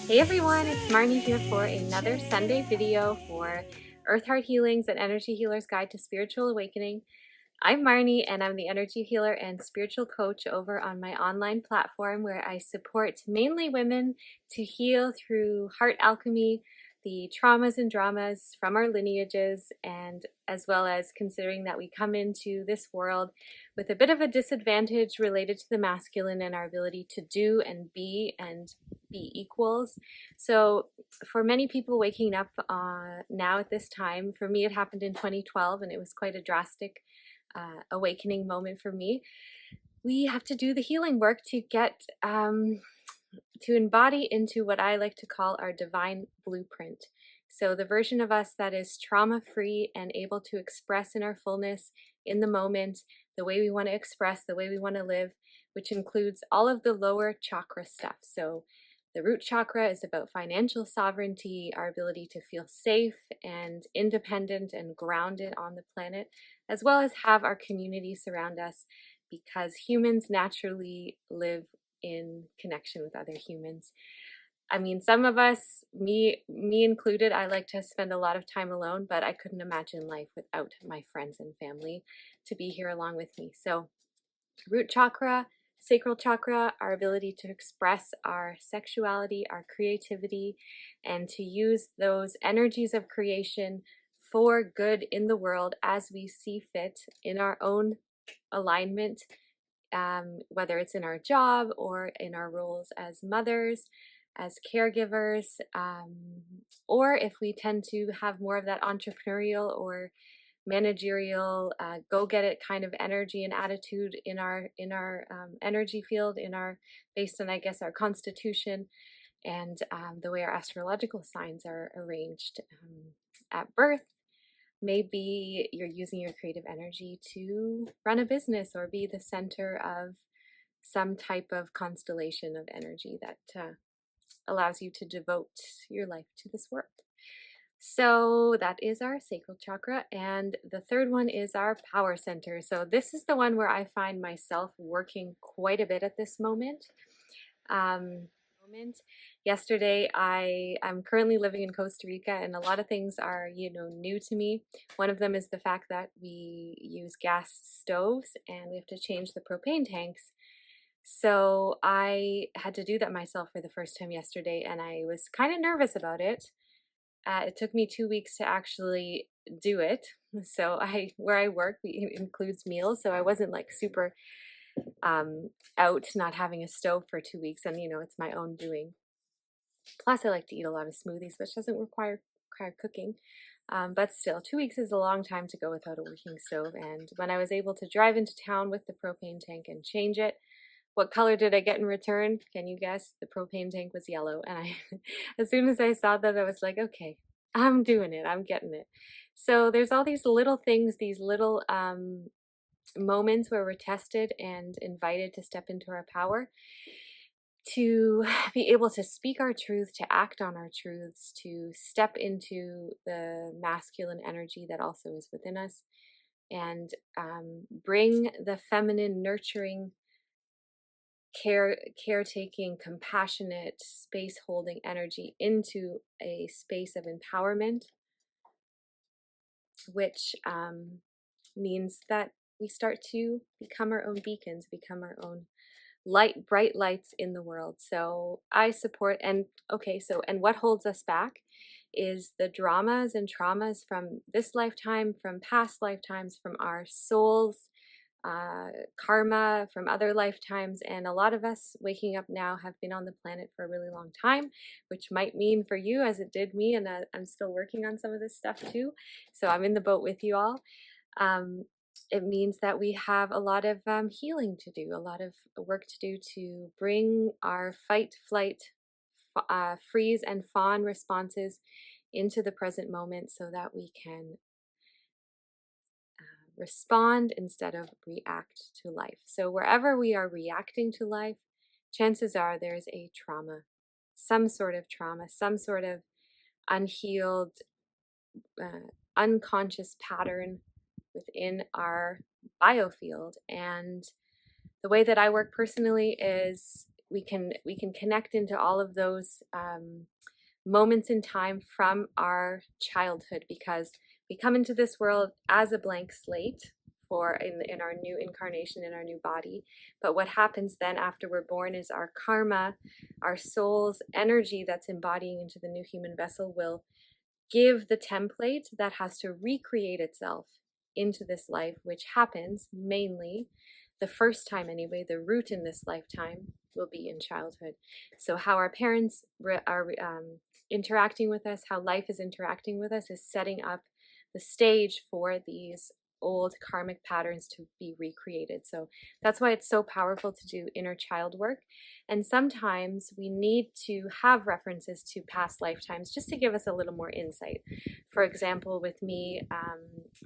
Hey everyone, it's Marnie here for another Sunday video for Earth Heart Healings and Energy Healer's Guide to Spiritual Awakening. I'm Marnie and I'm the energy healer and spiritual coach over on my online platform where I support mainly women to heal through heart alchemy, the traumas and dramas from our lineages, and as well as considering that we come into this world with a bit of a disadvantage related to the masculine and our ability to do and be equals. So for many people waking up now at this time, for me it happened in 2012 and it was quite a drastic awakening moment for me. We have to do the healing work to get to embody into what I like to call our divine blueprint. So the version of us that is trauma-free and able to express in our fullness in the moment, the way we want to express, the way we want to live, which includes all of the lower chakra stuff. So the root chakra is about financial sovereignty, our ability to feel safe and independent and grounded on the planet, as well as have our community surround us, because humans naturally live in connection with other humans. I mean, some of us, me included, I like to spend a lot of time alone, but I couldn't imagine life without my friends and family to be here along with me. So root chakra, sacral chakra, our ability to express our sexuality, our creativity, and to use those energies of creation for good in the world as we see fit in our own alignment, whether it's in our job or in our roles as mothers, as caregivers, or if we tend to have more of that entrepreneurial or managerial, go-get-it kind of energy and attitude in our energy field, based on, I guess, our constitution and the way our astrological signs are arranged at birth. Maybe you're using your creative energy to run a business or be the center of some type of constellation of energy that allows you to devote your life to this world. So that is our sacral chakra. And the third one is our power center. So this is the one where I find myself working quite a bit at this moment. Yesterday, I'm currently living in Costa Rica, and a lot of things are, new to me. One of them is the fact that we use gas stoves and we have to change the propane tanks. So I had to do that myself for the first time yesterday, and I was kind of nervous about it. It took me 2 weeks to actually do it. So where I work, it includes meals, so I wasn't like super out not having a stove for 2 weeks, and it's my own doing. Plus, I like to eat a lot of smoothies, which doesn't require cooking. But still, 2 weeks is a long time to go without a working stove. And when I was able to drive into town with the propane tank and change it, what color did I get in return? Can you guess? The propane tank was yellow. And as soon as I saw that, I was like, okay, I'm doing it. I'm getting it. So there's all these little things, these little moments where we're tested and invited to step into our power, to be able to speak our truth, to act on our truths, to step into the masculine energy that also is within us, and bring the feminine, nurturing, caretaking, compassionate, space-holding energy into a space of empowerment, which means that we start to become our own beacons, become our own bright lights in the world. So I support, and what holds us back is the dramas and traumas from this lifetime, from past lifetimes, from our souls, karma from other lifetimes. And a lot of us waking up now have been on the planet for a really long time, which might mean for you as it did me, and I'm still working on some of this stuff too. So I'm in the boat with you all. It means that we have a lot of healing to do, a lot of work to do to bring our fight, flight, freeze, and fawn responses into the present moment so that we can respond instead of react to life. So wherever we are reacting to life, chances are there's a trauma, some sort of trauma, some sort of unhealed, unconscious pattern within our biofield. And the way that I work personally is we can connect into all of those moments in time from our childhood, because we come into this world as a blank slate for in our new incarnation, in our new body. But what happens then after we're born is our karma, our soul's energy that's embodying into the new human vessel will give the template that has to recreate itself into this life, which happens mainly the first time anyway. The root in this lifetime will be in childhood. So how our parents are interacting with us, how life is interacting with us, is setting up the stage for these old karmic patterns to be recreated. So that's why it's so powerful to do inner child work. And sometimes we need to have references to past lifetimes just to give us a little more insight. For example, with me,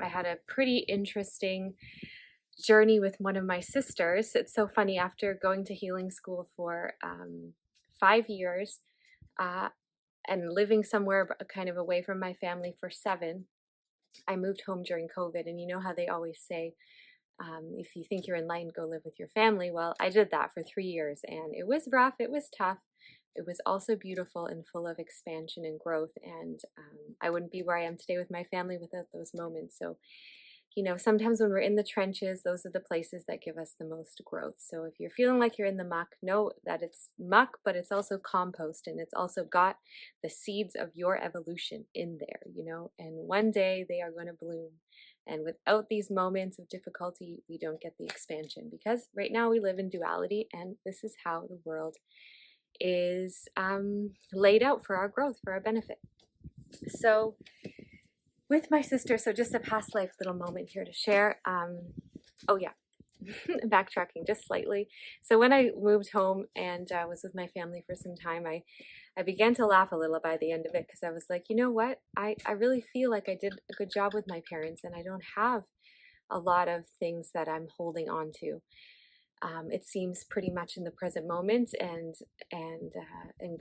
I had a pretty interesting journey with one of my sisters. It's so funny, after going to healing school for 5 years and living somewhere kind of away from my family for 7, I moved home during COVID. And you know how they always say, if you think you're enlightened, go live with your family. Well, I did that for 3 years, and it was rough, it was tough. It was also beautiful and full of expansion and growth. And I wouldn't be where I am today with my family without those moments. So, you know, sometimes when we're in the trenches, those are the places that give us the most growth. So if you're feeling like you're in the muck, know that it's muck, but it's also compost, and it's also got the seeds of your evolution in there, you know, and one day they are going to bloom. And without these moments of difficulty, we don't get the expansion, because right now we live in duality, and this is how the world is laid out for our growth, for our benefit. So with my sister, so just a past life little moment here to share. Oh yeah, backtracking just slightly. So when I moved home and was with my family for some time, I began to laugh a little by the end of it, because I was like, you know what? I really feel like I did a good job with my parents, and I don't have a lot of things that I'm holding on to. It seems pretty much in the present moment, and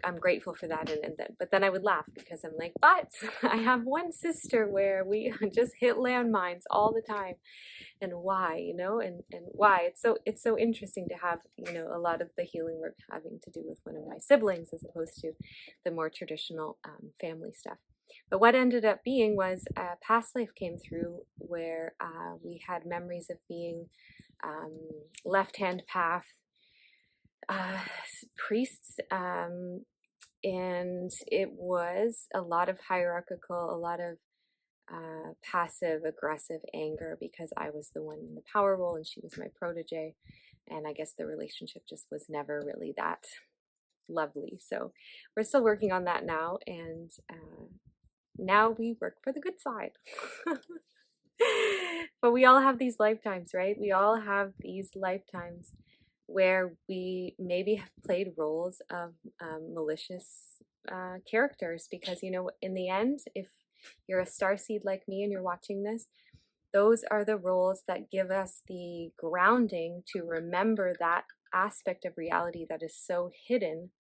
I'm grateful for that. But then I would laugh, because I'm like, but I have one sister where we just hit landmines all the time, and why, you know, and why it's so interesting to have, you know, a lot of the healing work having to do with one of my siblings as opposed to the more traditional family stuff. But what ended up being was a past life came through where we had memories of being left-hand path priests, and it was a lot of hierarchical, a lot of passive aggressive anger, because I was the one in the power role and she was my protege, and I guess the relationship just was never really that lovely. So we're still working on that now, and now we work for the good side. But we all have these lifetimes, right? We all have these lifetimes where we maybe have played roles of malicious characters, because, you know, in the end, if you're a starseed like me and you're watching this, those are the roles that give us the grounding to remember that aspect of reality that is so hidden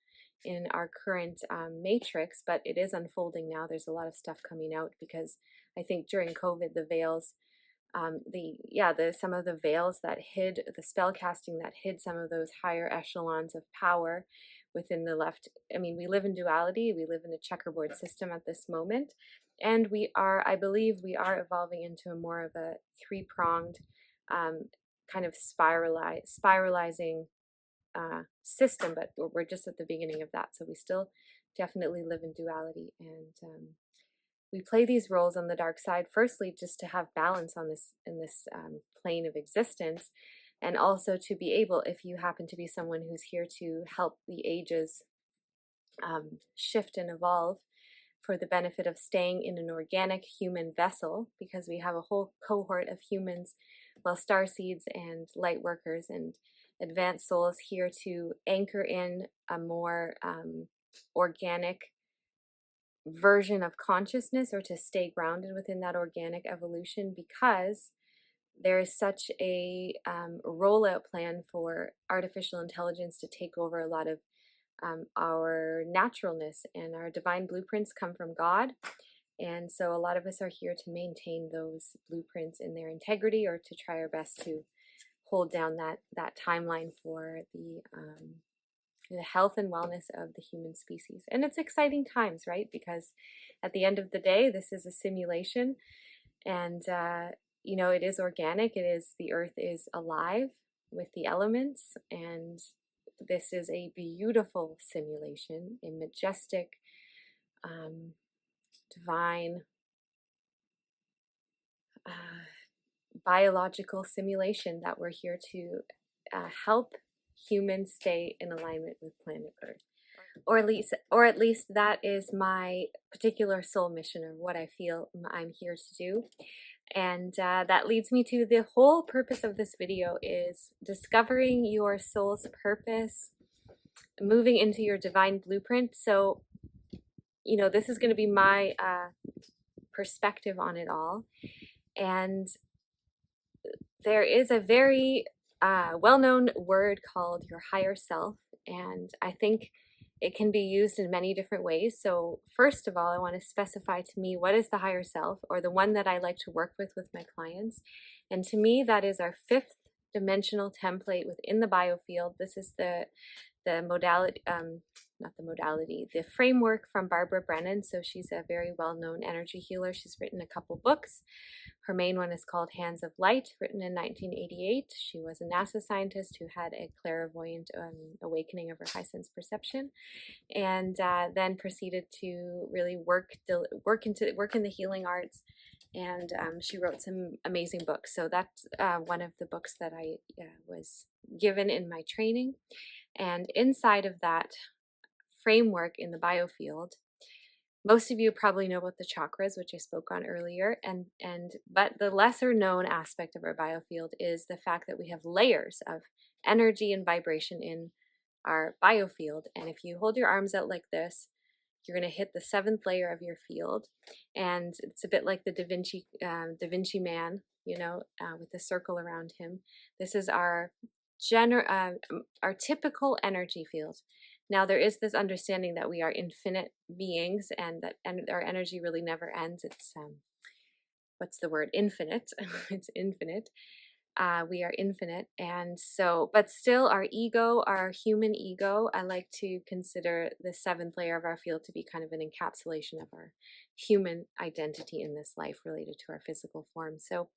in our current matrix, but it is unfolding now. There's a lot of stuff coming out, because I think during COVID, the veils, some of the veils that hid the spell casting, that hid some of those higher echelons of power within the left. I mean, we live in duality, we live in a checkerboard system at this moment, and I believe we are evolving into a more of a three-pronged kind of spiralizing system, but we're just at the beginning of that. So we still definitely live in duality, and we play these roles on the dark side, firstly just to have balance on this plane of existence, and also to be able, if you happen to be someone who's here to help the ages shift and evolve for the benefit of staying in an organic human vessel, because we have a whole cohort of humans, well, starseeds and light workers and advanced souls here to anchor in a more organic version of consciousness, or to stay grounded within that organic evolution, because there is such a rollout plan for artificial intelligence to take over a lot of our naturalness, and our divine blueprints come from God. And so a lot of us are here to maintain those blueprints in their integrity, or to try our best to hold down that timeline for the for the health and wellness of the human species. And it's exciting times, right? Because at the end of the day, this is a simulation, and you know, it is organic. It is, the earth is alive with the elements, and this is a beautiful simulation, a majestic, divine, biological simulation that we're here to help humans stay in alignment with planet Earth. Or at least that is my particular soul mission, or what I feel I'm here to do. And that leads me to the whole purpose of this video is discovering your soul's purpose, moving into your divine blueprint. So, you know, this is going to be my perspective on it all. And there is a very well-known word called your higher self, and I think it can be used in many different ways. So first of all, I want to specify to me, what is the higher self, or the one that I like to work with my clients? And to me, that is our fifth dimensional template within the biofield. This is the modality, not the modality, the framework from Barbara Brennan. So she's a very well-known energy healer. She's written a couple books. Her main one is called Hands of Light, written in 1988. She was a NASA scientist who had a clairvoyant awakening of her high sense perception, and then proceeded to really work in the healing arts. And she wrote some amazing books. So that's one of the books that I was given in my training. And inside of that framework in the biofield, most of you probably know about the chakras, which I spoke on earlier, but the lesser known aspect of our biofield is the fact that we have layers of energy and vibration in our biofield. And if you hold your arms out like this, you're going to hit the seventh layer of your field, and it's a bit like the Da Vinci Man, you know, with the circle around him. This is our typical energy field. Now, there is this understanding that we are infinite beings, and that our energy really never ends. It's what's the word? Infinite. It's infinite. We are infinite, and so, but still, our ego, our human ego, I like to consider the seventh layer of our field to be kind of an encapsulation of our human identity in this life, related to our physical form. So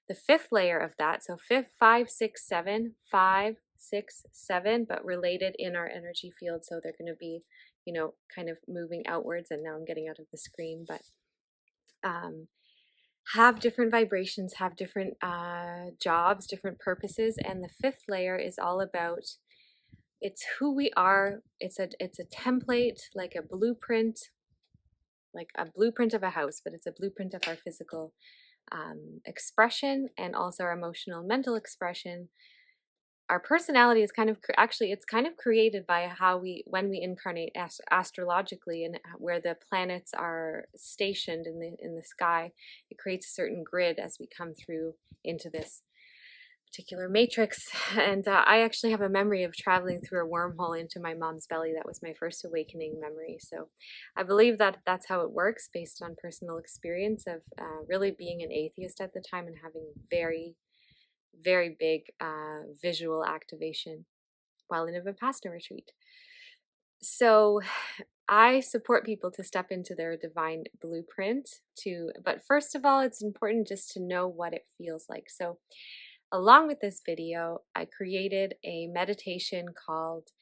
the fifth layer of that, so 5, 6, 7, 5, 6, 7, but related in our energy field. So they're going to be, you know, kind of moving outwards. And now I'm getting out of the screen, but have different vibrations, have different jobs, different purposes. And the fifth layer is all about, it's who we are. It's a template, like a blueprint of a house, but it's a blueprint of our physical expression, and also our emotional and mental expression. Our personality is kind of it's kind of created by when we incarnate astrologically, and where the planets are stationed in the sky. It creates a certain grid as we come through into this particular matrix. And I actually have a memory of traveling through a wormhole into my mom's belly. That was my first awakening memory. So I believe that that's how it works, based on personal experience of really being an atheist at the time, and having very, very big visual activation while in a Vipassana retreat. So I support people to step into their divine blueprint but first of all, it's important just to know what it feels like. So along with this video, I created a meditation called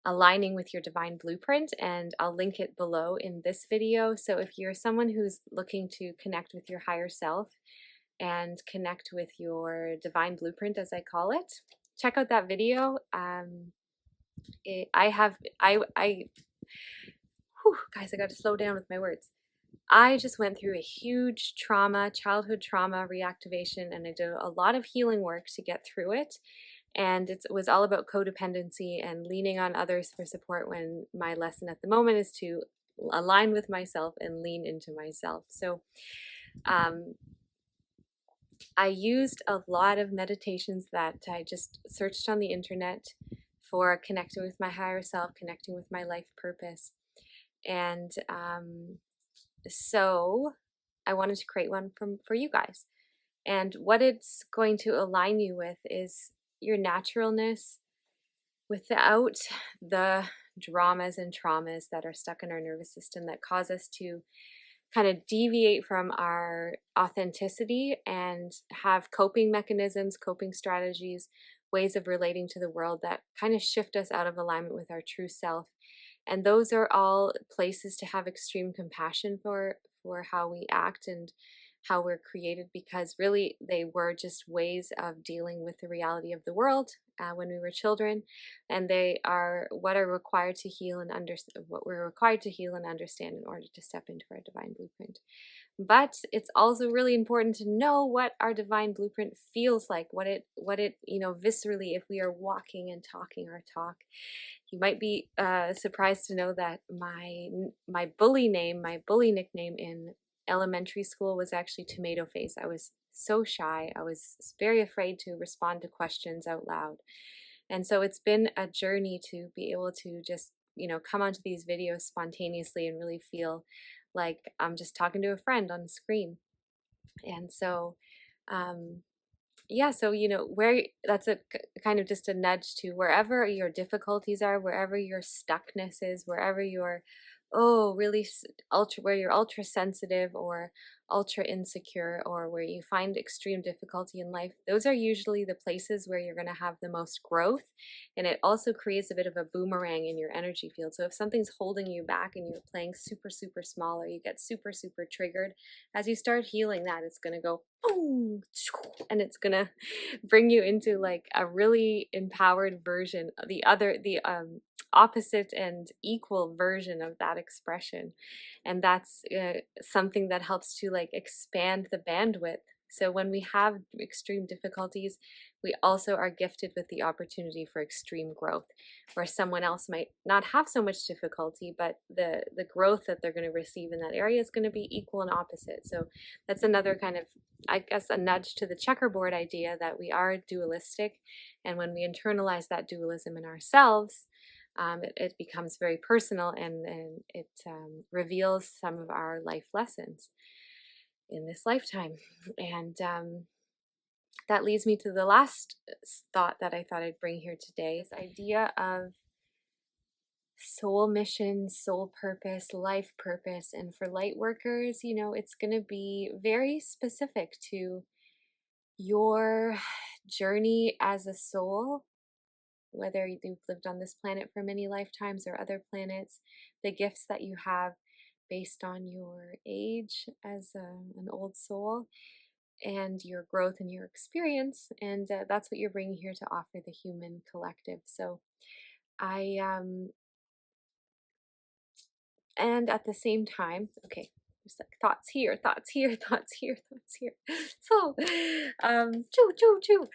Aligning with Your Divine Blueprint, and I'll link it below in this video. So if you're someone who's looking to connect with your higher self and connect with your divine blueprint, as I call it, check out that video. Guys, I got to slow down with my words. I just went through a huge childhood trauma reactivation, and I did a lot of healing work to get through it. And it was all about codependency and leaning on others for support, when my lesson at the moment is to align with myself and lean into myself. So I used a lot of meditations that I just searched on the internet for connecting with my higher self, connecting with my life purpose. And so I wanted to create one for you guys. And what it's going to align you with is your naturalness, without the dramas and traumas that are stuck in our nervous system that cause us to kind of deviate from our authenticity and have coping mechanisms, coping strategies, ways of relating to the world that kind of shift us out of alignment with our true self. And those are all places to have extreme compassion for how we act and how we're created, because really they were just ways of dealing with the reality of the world when we were children, and they are what are required to heal and understand what we're required to heal and understand in order to step into our divine blueprint. But it's also really important to know what our divine blueprint feels like, what it viscerally, if we are walking and talking our talk. You might be surprised to know that my bully name, my bully nickname in elementary school was actually Tomato Face. I was so shy. I was very afraid to respond to questions out loud. And so it's been a journey to be able to just, come onto these videos spontaneously and really feel like I'm just talking to a friend on the screen. And so, um, yeah, so where that's kind of just a nudge to wherever your difficulties are, wherever your stuckness is, wherever you're really ultra, where you're ultra sensitive or ultra insecure, or where you find extreme difficulty in life. Those are usually the places where you're going to have the most growth, and it also creates a bit of a boomerang in your energy field. So if something's holding you back and you're playing super super small, or you get super super triggered, as you start healing that, it's going to go boom, and it's going to bring you into like a really empowered version, the opposite and equal version of that expression. And that's something that helps to like expand the bandwidth. So when we have extreme difficulties, we also are gifted with the opportunity for extreme growth, where someone else might not have so much difficulty, but the growth that they're going to receive in that area is going to be equal and opposite. So that's another kind of, I guess, a nudge to the checkerboard idea that we are dualistic. And when we internalize that dualism in ourselves, it becomes very personal, and it reveals some of our life lessons in this lifetime. And that leads me to the last thought that I thought I'd bring here today, this idea of soul mission, soul purpose, life purpose. And for light workers, it's going to be very specific to your journey as a soul, whether you've lived on this planet for many lifetimes or other planets, the gifts that you have based on your age as an old soul, and your growth and your experience. And that's what you're bringing here to offer the human collective. So and at the same time, okay, there's like thoughts here, thoughts here, thoughts here, thoughts here. So, choo, choo, choo.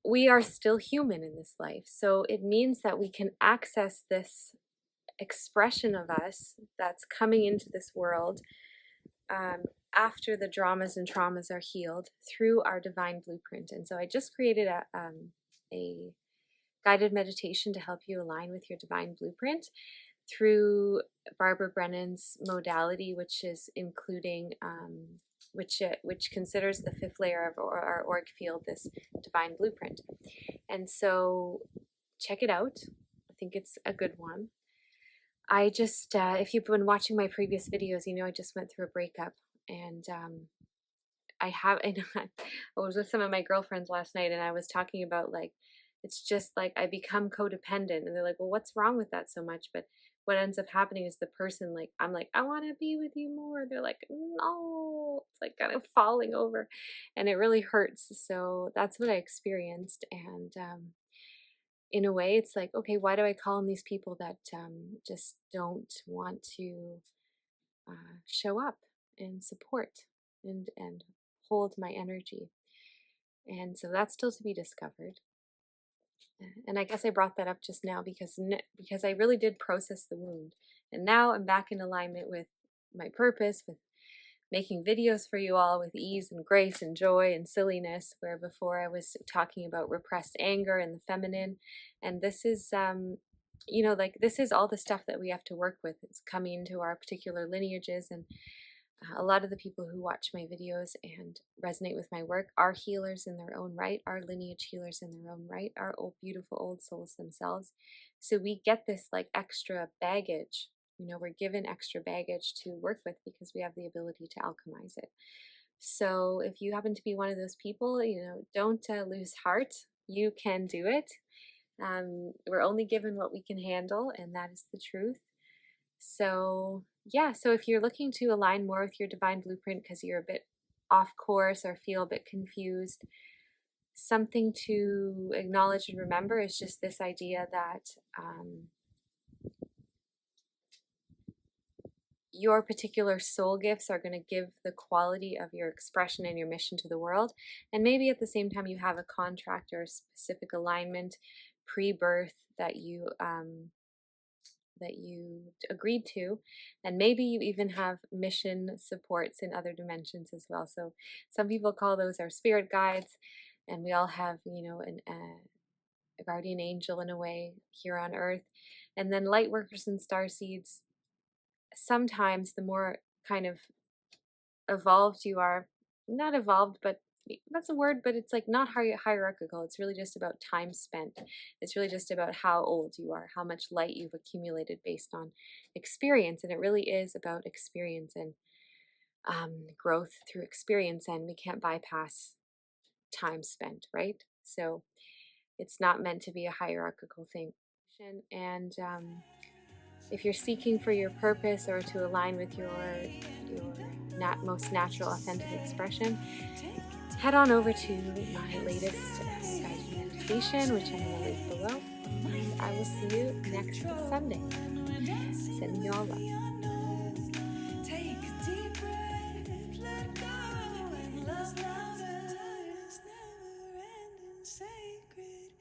We are still human in this life. So it means that we can access this expression of us that's coming into this world after the dramas and traumas are healed through our divine blueprint. And so I just created a guided meditation to help you align with your divine blueprint through Barbara Brennan's modality, which is including which considers the fifth layer of our auric field this divine blueprint. And so check it out. I think it's a good one. I just, if you've been watching my previous videos, I just went through a breakup, and I was with some of my girlfriends last night, and I was talking about like, it's just like I become codependent, and they're like, well, what's wrong with that so much? But what ends up happening is the person, like, I'm like, I want to be with you more. They're like, no, it's like kind of falling over, and it really hurts. So that's what I experienced. And in a way, it's like, okay, why do I call on these people that just don't want to show up and support and hold my energy? And so that's still to be discovered. And I guess I brought that up just now because I really did process the wound, and now I'm back in alignment with my purpose, with making videos for you all with ease and grace and joy and silliness, where before I was talking about repressed anger and the feminine. And this is like, this is all the stuff that we have to work with. It's coming into our particular lineages, and A lot of the people who watch my videos and resonate with my work are healers in their own right, are lineage healers in their own right, are old, beautiful old souls themselves. So we get this like extra baggage. We're given extra baggage to work with because we have the ability to alchemize it. So if you happen to be one of those people, don't lose heart. You can do it. We're only given what we can handle, and that is the truth. So, yeah, so if you're looking to align more with your divine blueprint because you're a bit off course or feel a bit confused, something to acknowledge and remember is just this idea that your particular soul gifts are going to give the quality of your expression and your mission to the world. And maybe at the same time you have a contract or a specific alignment pre-birth that you agreed to, and maybe you even have mission supports in other dimensions as well. So some people call those our spirit guides, and we all have a guardian angel in a way here on earth. And then light workers and starseeds, sometimes the more kind of evolved you are, not evolved, but that's a word, but it's like not hierarchical. It's really just about time spent. It's really just about how old you are, how much light you've accumulated based on experience. And it really is about experience and growth through experience. And we can't bypass time spent, right? So it's not meant to be a hierarchical thing. And if you're seeking for your purpose or to align with your most natural, authentic expression, head on over to my latest guided meditation, which I'm going to leave below. And I will see you next Sunday. Sending you all love. Sacred